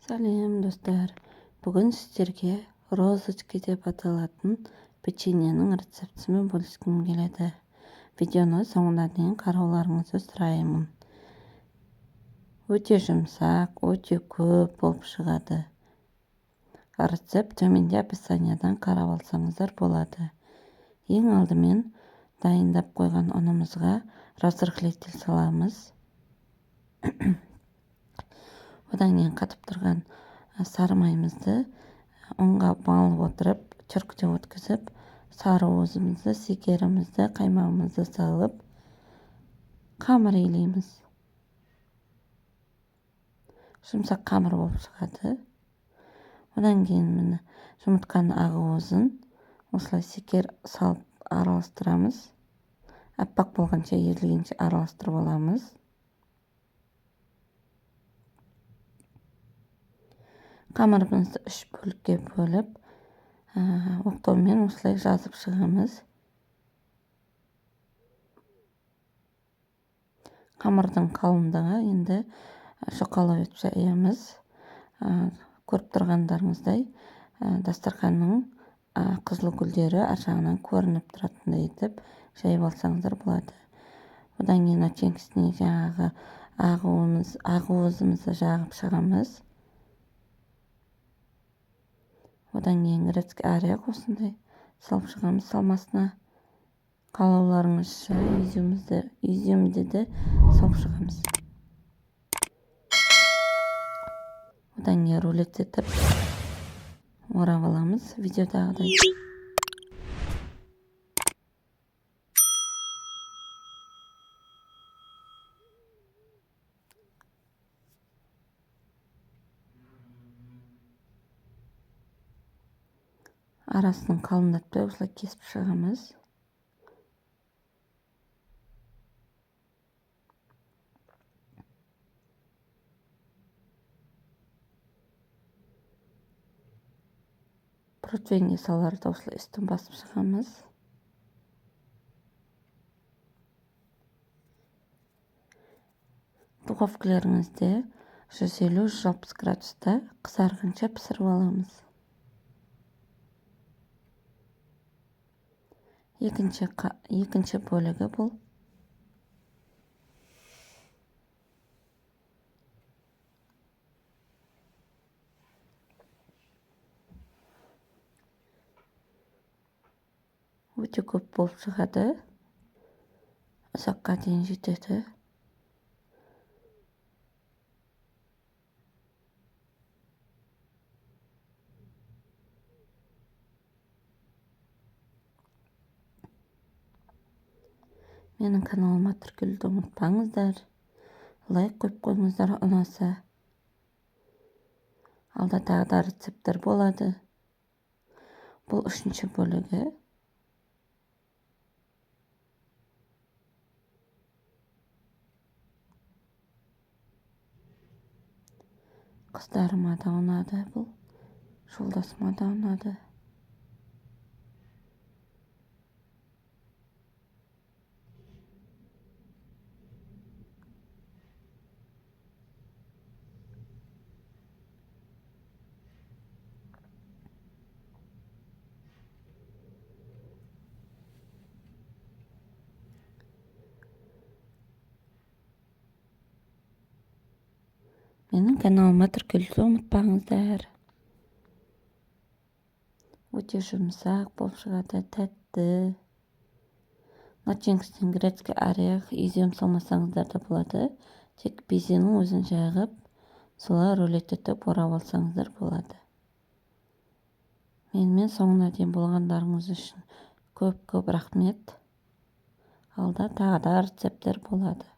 Сәлем достар. Бүгін сіздерге розочки деп аталатын печеньенің рецептісімен бөліскім келеді. Видеоны соңына дейін қарауларыңызды сұраймын. Өте жұмсақ, өте көп болып шығады. Рецепт төменде описаниядан қарап алсаңыздар болады. Ең алдымен дайындап қойған ұнымызға разрыхлитель саламыз. Одан кейін қатып тұрған сары майымызды ұнға малып отырып, түркте өткізіп, сары уызымызды, секерімізді, қаймағымызды салып, қамыр илейміз. Жұмсақ қамыр болып шығады. Одан кейін міне жұмыртқаның ақ уызын осылай секер салып араластырамыз. Аппақ болғанша, ерілгенше араластырып аламыз. Қамырымызды 3 бөлікке бөліп, оқтаумен осылай жазып шығамыз. Қамырдың қалыңдығы енді шоқалау етіп жаямыз. Көріп тұрғандарыңыздай, дастарханның қызыл гүлдері ар жағынан көрініп тұратындай етіп жайып алсаңыздар болады. Одан кейін начинкасына жаңағы ақ уызымызды жағып шығамыз. Одан кейін грецкий орех осындай салып шығамыз салмасына. Қалауларыңызша изюмді де салып шығамыз. Одан кейін рулет етіп орап аламыз видеодағыдай. Арасын қалыңдатпай осылай кесіп шығамыз. Противенге саларды осылай үстін басып шығамыз. Духовкаларыңызды 150-160 градуста қызарғанша пісіріп аламыз. Екінші бөлігі бұл. Өте көп болып шығады. Ұзаққа дейін жетеді. Менің каналыма тіркелуді ұмытпаңыздар. Лайк қойып қойыңыздар ұнаса. Алда тағы да рецепттер болады. Бұл 3-ші бөлігі. Қыздарыма да ұнады бұл. Жолдасыма да ұнады. Менің каналыма тіркелуді ұмытпаңыздар. Өте жұмсақ болып шығады, тәтті. Начинкасына грецкий орех, изюм салмасаңыздар да болады. Тек безенің өзін жағып, солай рулет етіп орап алсаңыздар болады. Менімен соңына дейін болғандарыңыз үшін көп рахмет. Алда тағы да рецепттер болады.